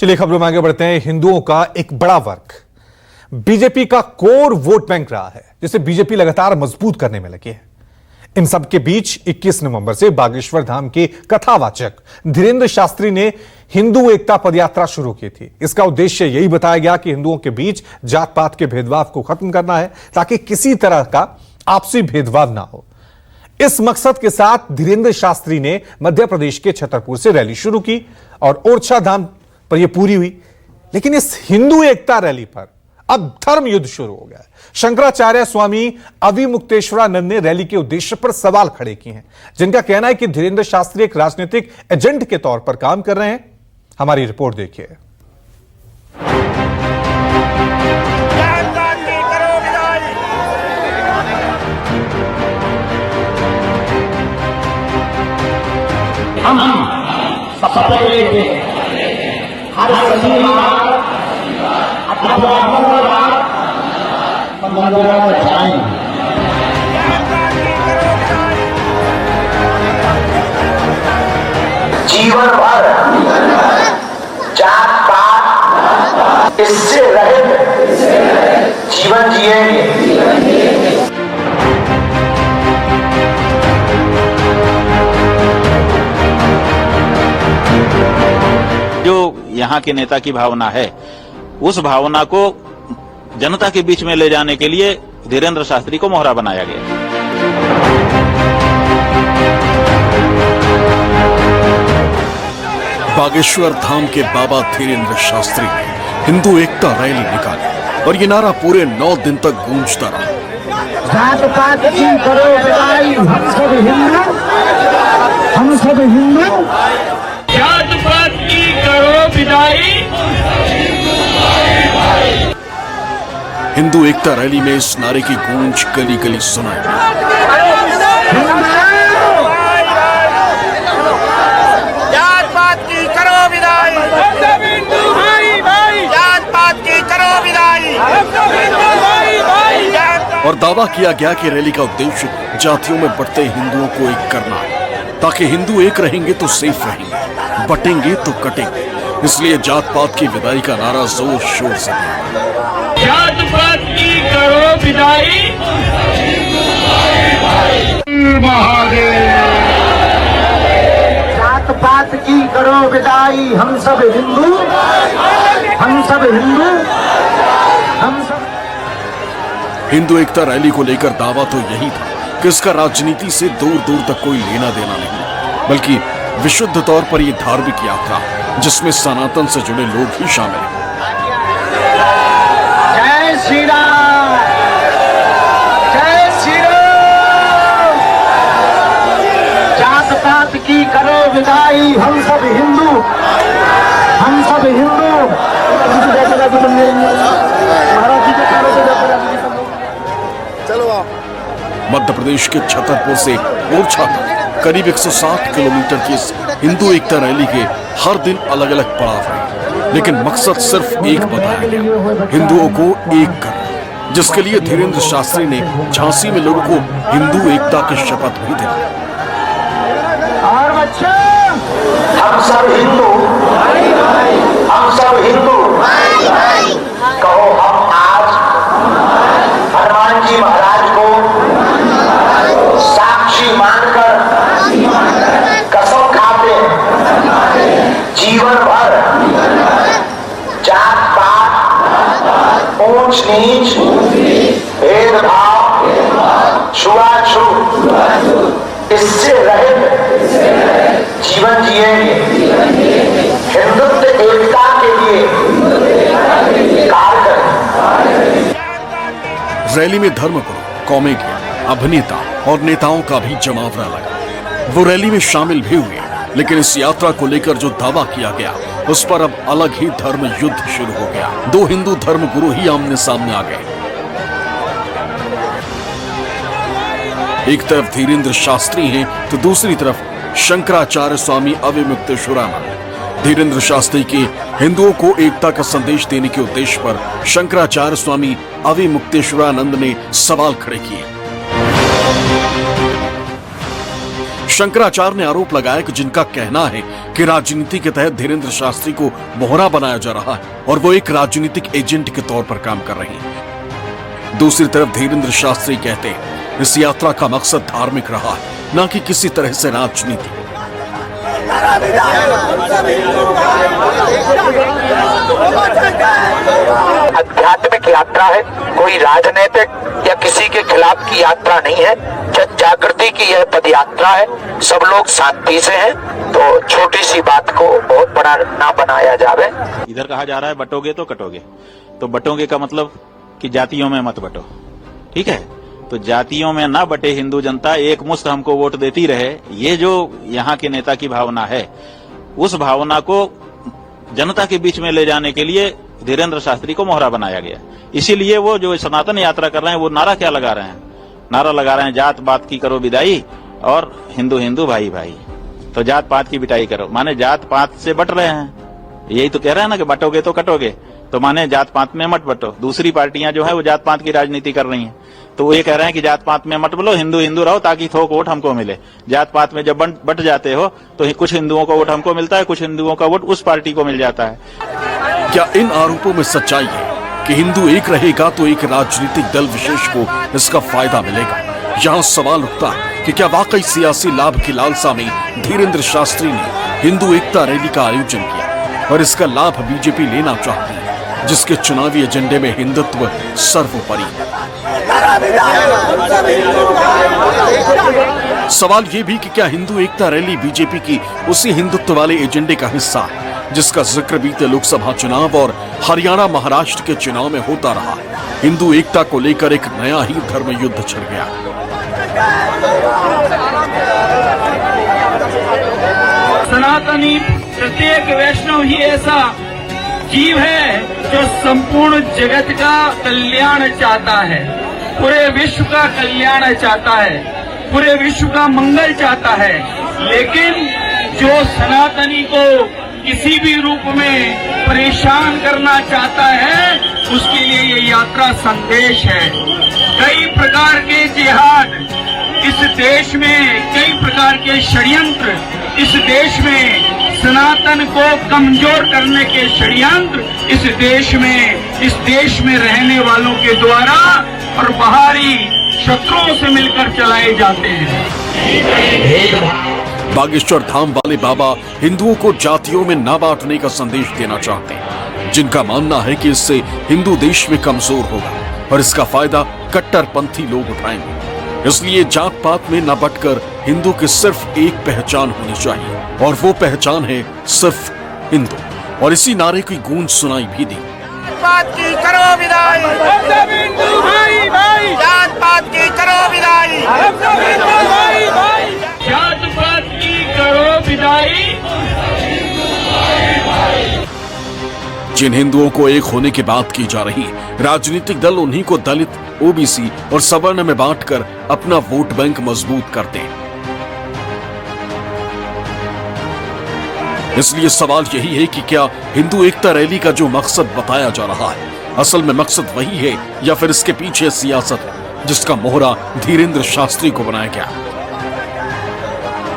चलिए खबरों में आगे बढ़ते हैं। हिंदुओं का एक बड़ा वर्ग बीजेपी का कोर वोट बैंक रहा है, जिसे बीजेपी लगातार मजबूत करने में लगी है। इन सब के बीच 21 नवंबर से बागेश्वर धाम के कथावाचक धीरेन्द्र शास्त्री ने हिंदू एकता पदयात्रा शुरू की थी। इसका उद्देश्य यही बताया गया कि हिंदुओं के बीच जात पात के भेदभाव को खत्म करना है, ताकि किसी तरह का आपसी भेदभाव ना हो। इस मकसद के साथ धीरेन्द्र शास्त्री ने मध्य प्रदेश के छतरपुर से रैली शुरू की और ओरछा धाम पर यह पूरी हुई। लेकिन इस हिंदू एकता रैली पर अब धर्म युद्ध शुरू हो गया है। शंकराचार्य स्वामी अविमुक्तेश्वरानंद ने रैली के उद्देश्य पर सवाल खड़े किए हैं, जिनका कहना है कि धीरेन्द्र शास्त्री एक राजनीतिक एजेंट के तौर पर काम कर रहे हैं। हमारी रिपोर्ट देखिए। हम शपथ लेते हर शनिवार अथवा मंगलवार मंदिरों में जाएंगे। जीवन भर जात पात इससे रहित जीवन जिएंगे। जो यहाँ के नेता की भावना है, उस भावना को जनता के बीच में ले जाने के लिए धीरेन्द्र शास्त्री को मोहरा बनाया गया। बागेश्वर धाम के बाबा धीरेन्द्र शास्त्री ने हिंदू एकता रैली निकाली और ये नारा पूरे 9 दिन तक गूंजता रहा। जात पात की करो विदाई, हम सब हिंदू, हम सब हिंदू। जात पात की करो विदाई। हिंदू एकता रैली में इस नारे की गूंज गली गली सुनाई। जात पात की करो विदाई, जात पात की करो विदाई। और दावा किया गया कि रैली का उद्देश्य जातियों में बढ़ते हिंदुओं को एक करना है, ताकि हिंदू एक रहेंगे तो सेफ रहेंगे, बटेंगे तो कटेंगे। इसलिए जात पात की विदाई का नारा जोर शोर से दिया। जात पात की करो विदाई, जात पात की करो विदाई, हम सब हिंदू, हम सब हिंदू, हम सब। हिंदू एकता रैली को लेकर दावा तो यही था कि इसका राजनीति से दूर दूर तक कोई लेना देना नहीं, बल्कि विशुद्ध तौर पर यह धार्मिक यात्रा जिसमें सनातन से जुड़े लोग ही शामिल हैं। जय श्री राम, जय श्री राम। जात पात की करो विदाई, हम सब हिंदू, हम सब हिंदू। मध्य प्रदेश के छतरपुर से ओरछा तक करीब 160 किलोमीटर की इस हिंदू एकता रैली के हर दिन अलग अलग पड़ाव हैं, लेकिन मकसद सिर्फ एक बताया गया, हिंदुओं को एक करना, जिसके लिए धीरेन्द्र शास्त्री ने झांसी में लोगों को हिंदू एकता की शपथ भी दिलाई। और बच्चे हम सब हिंदू, हम सब हिंदू। कहो हम आज हनुमान जी महाराज को साक्षी मानकर कसम खाते जीवन भर जात पात, ऊंच नीच, भेदभाव, छुआछूत इससे रहित जीवन जिएंगे। हिंदुत्व एकता के लिए कार्य करें। रैली में धर्मगुरु, कॉमेडियन, अभिनेता और नेताओं का भी जमावड़ा लगा। वो रैली में शामिल भी हुए, लेकिन इस यात्रा को लेकर जो दावा किया गया उस पर अब अलग ही धर्म युद्ध शुरू हो गया। 2 हिंदू धर्मगुरु ही आमने सामने आ गए। एक तरफ धीरेन्द्र शास्त्री हैं तो दूसरी तरफ शंकराचार्य स्वामी अविमुक्तेश्वरानंद। धीरेन्द्र शास्त्री के हिंदुओं को एकता का संदेश देने के उद्देश्य पर शंकराचार्य स्वामी अविमुक्तेश्वरानंद ने सवाल खड़े किए। शंकराचार्य ने आरोप लगाया कि जिनका कहना है कि राजनीति के तहत धीरेन्द्र शास्त्री को मोहरा बनाया जा रहा है और वो एक राजनीतिक एजेंट के तौर पर काम कर रहे हैं। दूसरी तरफ धीरेन्द्र शास्त्री कहते हैं इस यात्रा का मकसद धार्मिक रहा है, न कि किसी तरह से राजनीति। आध्यात्मिक यात्रा है, कोई राजनीतिक या किसी के खिलाफ की यात्रा नहीं है। जन जागृति की यह पद यात्रा है। सब लोग शांति से हैं, तो छोटी सी बात को बहुत बड़ा ना बनाया जावे। इधर कहा जा रहा है बटोगे तो कटोगे, तो बटोगे का मतलब कि जातियों में मत बटो, ठीक है। तो जातियों में ना बटे हिंदू जनता, एक मुश्त हमको वोट देती रहे, ये जो यहाँ के नेता की भावना है, उस भावना को जनता के बीच में ले जाने के लिए धीरेन्द्र शास्त्री को मोहरा बनाया गया। इसीलिए वो जो सनातन यात्रा कर रहे हैं, वो नारा क्या लगा रहे हैं? नारा लगा रहे हैं जात पात की करो विदाई और हिंदू हिंदू भाई भाई। तो जात पात की बिटाई करो, माने जात पात से बट रहे हैं। यही तो कह रहे हैं ना कि बटोगे तो कटोगे, तो माने जात पात में मत बटो। दूसरी पार्टियां जो है वो जात पात की राजनीति कर रही हैं, तो वो ये कह रहे हैं कि जात पात में मत बोलो, हिंदू हिंदू रहो ताकि थोक वोट हमको मिले। जात पात में जब बट जाते हो तो कुछ हिंदुओं का वोट हमको मिलता है, कुछ हिंदुओं का वोट उस पार्टी को मिल जाता है। क्या इन आरोपों में सच्चाई है कि हिंदू एक रहेगा तो एक राजनीतिक दल विशेष को इसका फायदा मिलेगा? यहाँ सवाल उठता है कि क्या वाकई सियासी लाभ की लालसा में धीरेन्द्र शास्त्री ने हिंदू एकता रैली का आयोजन किया और इसका लाभ बीजेपी लेना चाहती है, जिसके चुनावी एजेंडे में हिंदुत्व सर्वोपरि है। सवाल ये भी कि क्या हिंदू एकता रैली बीजेपी की उसी हिंदुत्व वाले एजेंडे का हिस्सा है जिसका जिक्र बीते लोकसभा चुनाव और हरियाणा महाराष्ट्र के चुनाव में होता रहा। हिंदू एकता को लेकर एक नया ही धर्म युद्ध छिड़ गया। सनातनी प्रत्येक वैष्णव ही ऐसा जीव है जो संपूर्ण जगत का कल्याण चाहता है, पूरे विश्व का कल्याण चाहता है, पूरे विश्व का मंगल चाहता है। लेकिन जो सनातनी को किसी भी रूप में परेशान करना चाहता है, उसके लिए ये यात्रा संदेश है। कई प्रकार के जिहाद इस देश में, कई प्रकार के षड्यंत्र इस देश में, सनातन को कमजोर करने के षड्यंत्र इस देश में रहने वालों के द्वारा और बाहरी शत्रुओं से मिलकर चलाए जाते हैं। बागेश्वर धाम वाले बाबा हिंदुओं को जातियों में न बांटने का संदेश देना चाहते हैं, जिनका मानना है कि इससे हिंदू देश में कमजोर होगा और इसका फायदा कट्टरपंथी लोग उठाएंगे। इसलिए जात पात में न बटकर हिंदू की सिर्फ एक पहचान होनी चाहिए और वो पहचान है सिर्फ हिंदू। और इसी नारे की गूंज सुनाई भी दी। पात की करो विदाई, जात पात की करो विदाई, जात पात की करो विदाई। जिन हिंदुओं को एक होने की बात की जा रही, राजनीतिक दल उन्हीं को दलित, ओबीसी और सवर्ण में बांटकर अपना वोट बैंक मजबूत करते हैं। इसलिए सवाल यही है कि क्या हिंदू एकता रैली का जो मकसद बताया जा रहा है, असल में मकसद वही है या फिर इसके पीछे सियासत है जिसका मोहरा धीरेन्द्र शास्त्री को बनाया गया?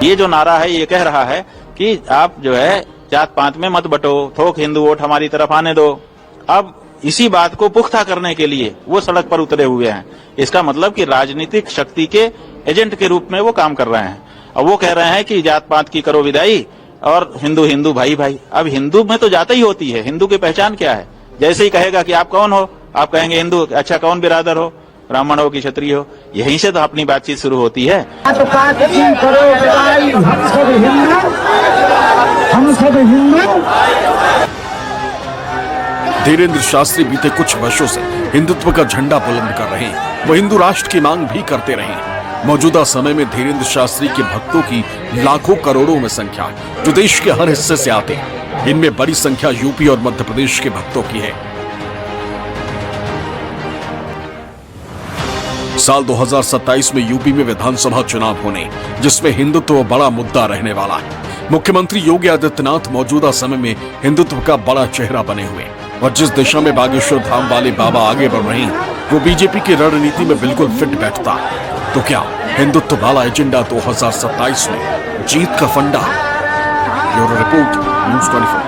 ये जो नारा है ये कह रहा है कि आप जो है जात पात में मत बटो, थोक हिंदू वोट हमारी तरफ आने दो। अब इसी बात को पुख्ता करने के लिए वो सड़क पर उतरे हुए हैं। इसका मतलब कि राजनीतिक शक्ति के एजेंट के रूप में वो काम कर रहे हैं। अब वो कह रहे हैं कि जात पात की करो विदाई और हिंदू हिंदू भाई भाई। अब हिंदू में तो जात ही होती है, हिंदू की पहचान क्या है? जैसे ही कहेगा कि आप कौन हो, आप कहेंगे हिंदू। अच्छा, कौन बिरादर हो, ब्राह्मण हो कि क्षत्रिय हो? यहीं से तो अपनी बातचीत शुरू होती है। हम सब हिंदू। धीरेन्द्र शास्त्री बीते कुछ वर्षों से हिंदुत्व का झंडा बुलंद कर रहे हैं। वो हिंदू राष्ट्र की मांग भी करते रहे हैं। मौजूदा समय में धीरेन्द्र शास्त्री के भक्तों की लाखों करोड़ों में संख्या है, जो देश के हर हिस्से से आते हैं। इनमें बड़ी संख्या यूपी और मध्य प्रदेश के भक्तों की है। साल 2027 में यूपी में विधानसभा चुनाव होने, जिसमें हिंदुत्व बड़ा मुद्दा रहने वाला है। मुख्यमंत्री योगी आदित्यनाथ मौजूदा समय में हिंदुत्व का बड़ा चेहरा बने हुए और जिस दिशा में बागेश्वर धाम वाले बाबा आगे बढ़ रहे हैं, वो बीजेपी की रणनीति में बिल्कुल फिट बैठता है। तो क्या हिंदुत्व वाला एजेंडा 2027 में जीत का फंडा। Bureau report, news 24।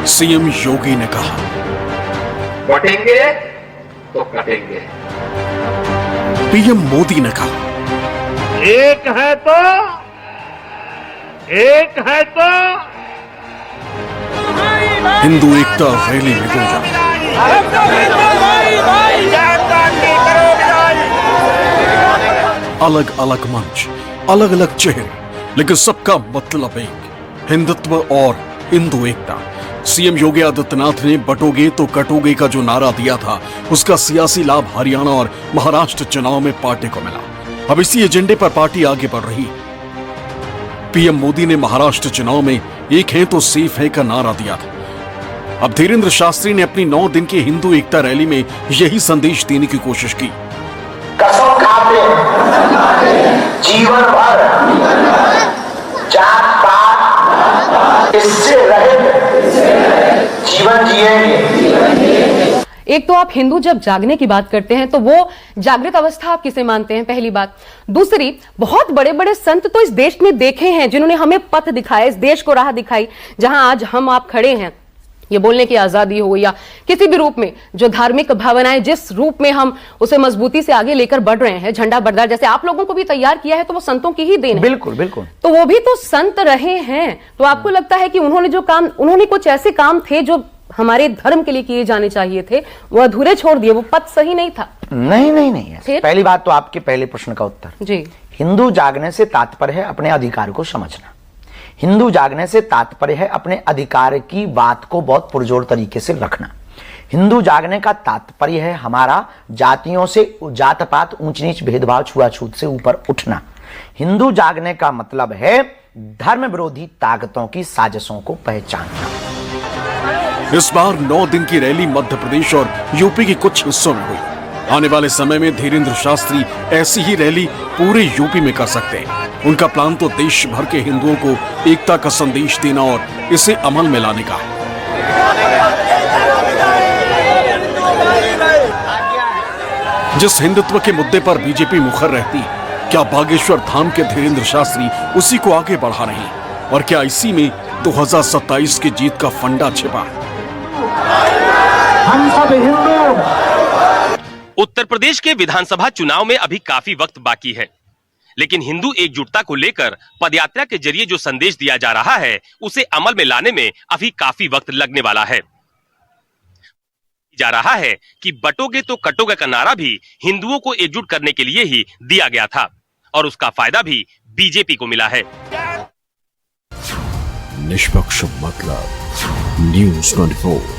सीएम योगी ने कहा, बटेंगे तो कटेंगे। पीएम मोदी ने कहा, एक है तो हिंदू एकता रैली में गूंजा। अलग अलग मंच, अलग अलग चेहरे, लेकिन सबका मतलब एक, हिंदुत्व और हिंदू एकता। सीएम योगी आदित्यनाथ ने बटोगे तो कटोगे का जो नारा दिया था, उसका सियासी लाभ हरियाणा और महाराष्ट्र चुनाव में पार्टी को मिला। अब इसी एजेंडे पर पार्टी आगे बढ़ रही है। पीएम मोदी ने महाराष्ट्र चुनाव में एक है तो सेफ है का नारा दिया था। अब धीरेन्द्र शास्त्री ने अपनी 9 दिन की हिंदू एकता रैली में यही संदेश देने की कोशिश की। कसम खाते जीवन भर जात पात इससे रहित जीवन जिएंगे। एक तो आप हिंदू जब जागने की बात करते हैं तो वो जागृत अवस्था आप किसे मानते हैं, पहली बात। दूसरी, बहुत बड़े बड़े संत तो इस देश में देखे हैं जिन्होंने हमें पथ दिखाया, इस देश को राह दिखाई, जहां आज हम आप खड़े हैं। ये बोलने की आजादी हो या किसी भी रूप में जो धार्मिक भावनाएं जिस रूप में हम उसे मजबूती से आगे लेकर बढ़ रहे हैं, झंडा बरदार जैसे आप लोगों को भी तैयार किया है, तो वो संतों की ही देन है। बिल्कुल बिल्कुल। तो वो भी तो संत रहे हैं। तो आपको लगता है कि उन्होंने कुछ ऐसे काम थे जो हमारे धर्म के लिए किए जाने चाहिए थे, वो अधूरे छोड़ दिए, वो पथ सही नहीं था? नहीं। पहली बात तो आपके पहले प्रश्न का उत्तर जी, हिंदू जागने से तात्पर्य है अपने अधिकार को समझना। हिंदू जागने से तात्पर्य है अपने अधिकार की बात को बहुत पुरजोर तरीके से रखना। हिंदू जागने का तात्पर्य है हमारा जातियों से, जात पात, ऊंच नीच, भेदभाव, छुआछूत से ऊपर उठना। हिंदू जागने का मतलब है धर्म विरोधी ताकतों की साजिशों को पहचानना। इस बार 9 दिन की रैली मध्य प्रदेश और यूपी के कुछ हिस्सों में हुई। आने वाले समय में धीरेन्द्र शास्त्री ऐसी ही रैली पूरे यूपी में कर सकते हैं। उनका प्लान तो देश भर के हिंदुओं को एकता का संदेश देना और इसे अमल में लाने का है। जिस हिंदुत्व के मुद्दे पर बीजेपी मुखर रहती है, क्या बागेश्वर धाम के धीरेन्द्र शास्त्री उसी को आगे बढ़ा रहे हैं? और क्या इसी में 2027 की जीत का फंडा छिपा है? हम सब हिंदू। उत्तर प्रदेश के विधानसभा चुनाव में अभी काफी वक्त बाकी है, लेकिन हिंदू एकजुटता को लेकर पदयात्रा के जरिए जो संदेश दिया जा रहा है, उसे अमल में लाने में अभी काफी वक्त लगने वाला है। जा रहा है कि बटोगे तो कटोगे का नारा भी हिंदुओं को एकजुट करने के लिए ही दिया गया था और उसका फायदा भी बीजेपी को मिला है। निष्पक्ष मतलब न्यूज़ 24।